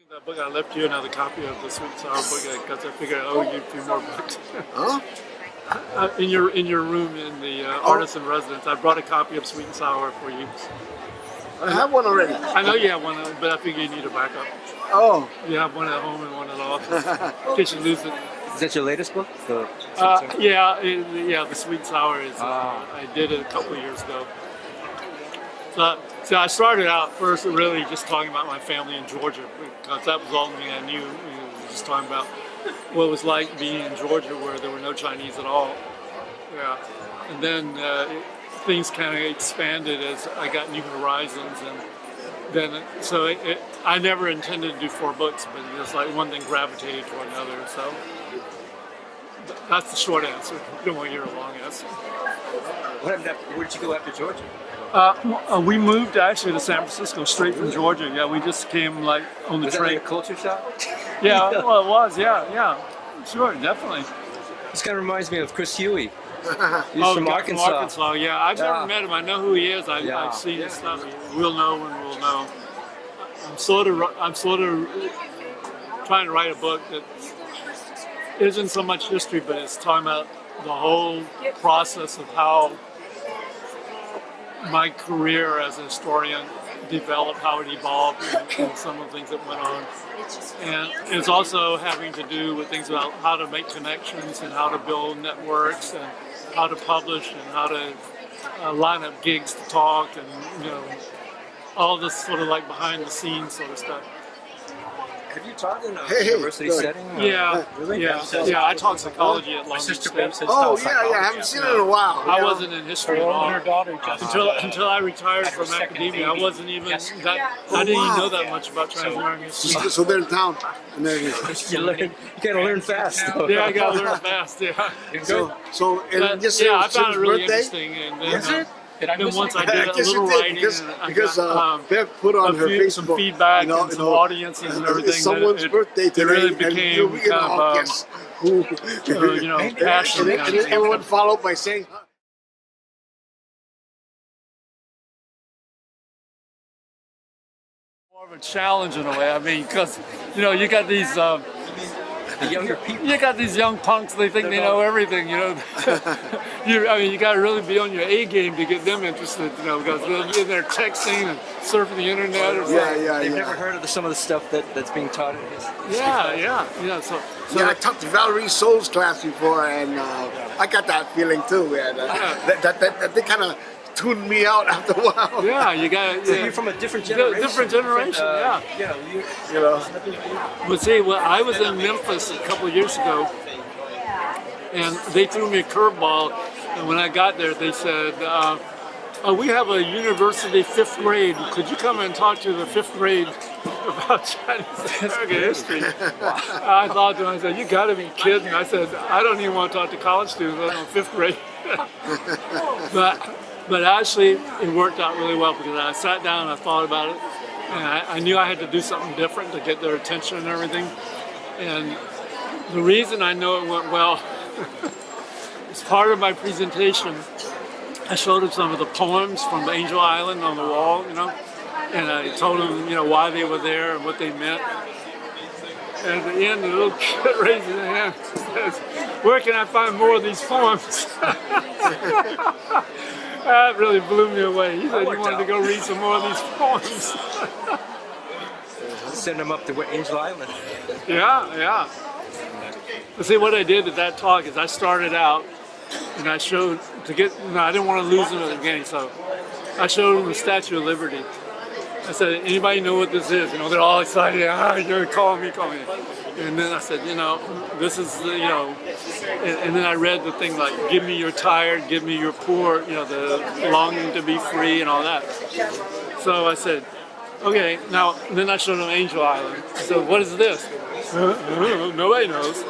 That book I left you another copy of the Sweet and Sour book because I figured I owe you a few more books. Huh? In your room in the Artist in Residence, I brought a copy of Sweet and Sour for you. I have one already. I know you have one, but I figure you need a backup. Oh. You have one at home and one at the office in case you lose it. Is that your latest book? Yeah, the Sweet and Sour is. I did it a couple of years ago. So I started out first really just talking about my family in Georgia because that was all I knew. Just talking about what it was like being in Georgia where there were no Chinese at all. Yeah, and then things kind of expanded as I got New Horizons, and then I never intended to do 4 books, but it was like one thing gravitated toward another. So that's the short answer. I don't want to hear a long answer. Where did you go after Georgia? We moved actually to San Francisco straight from Georgia. Yeah, we just came like on the Was train. that like a culture shock? Yeah, well, it was. Yeah, sure, definitely. This kind of reminds me of Chris Huey. He's from Arkansas. From Arkansas, yeah. I've never met him. I know who he is. I've seen his stuff. We'll know when we'll know. I'm sort of trying to write a book that isn't so much history, but it's talking about the whole process of how my career as a historian developed, how it evolved, and some of the things that went on. And it's also having to do with things about how to make connections and how to build networks and how to publish and how to line up gigs to talk and all this sort of like behind the scenes sort of stuff. Have you taught in a university setting? Yeah, really? Yeah. I taught psychology at Long Beach State. Oh, yeah, I haven't seen it in a while. I wasn't in history at all. Until I retired from academia, I wasn't even I didn't even know that much about Trans-American history. So they're in town. And You gotta learn fast. Though. Yeah, I gotta learn fast. Yeah. So and just I found it really birthday? interesting. And then, Was it? Then once I did a little writing, because Bev put on her Facebook some feedback and some audiences and everything. It's someone's birthday today, it really became passionate. And everyone followed by saying. More of a challenge in a way. I mean, because you got these. The younger people. You got these young punks. They think they know everything. You got to really be on your A game to get them interested. Because they're texting and surfing the internet. Or They've never heard of some of the stuff that's being taught in history. Yeah. So I talked to Valerie Soul's class before, and I got that feeling too. And that they kind of tuned me out after a while. Yeah, you got. So you're from a different generation. Different generation. But see, I was in Memphis a couple of years ago, and they threw me a curveball. And when I got there, they said, "We have a university 5th grade. Could you come and talk to the 5th grade about Chinese American history?" I thought to myself, "You got to be kidding!" I said, "I don't even want to talk to college students. I'm in 5th grade." But actually, it worked out really well because I sat down and I thought about it, and I knew I had to do something different to get their attention and everything. And the reason I know it went well is part of my presentation. I showed them some of the poems from Angel Island on the wall, and I told them, why they were there and what they meant. And at the end, the little kid raises his hand and says, "Where can I find more of these poems?" That really blew me away. He said he wanted to go read some more of these poems. Send them up to Angel Island. Yeah. But see, what I did at that talk is I started out and I showed I didn't want to lose them at the beginning, so I showed them the Statue of Liberty. I said, "Anybody know what this is?" They're all excited. You're calling me. And then I said, this is, and then I read the thing like, "Give me your tired, give me your poor," the longing to be free and all that. So I said, okay, now, then I showed them Angel Island. I said, "What is this?" Nobody knows.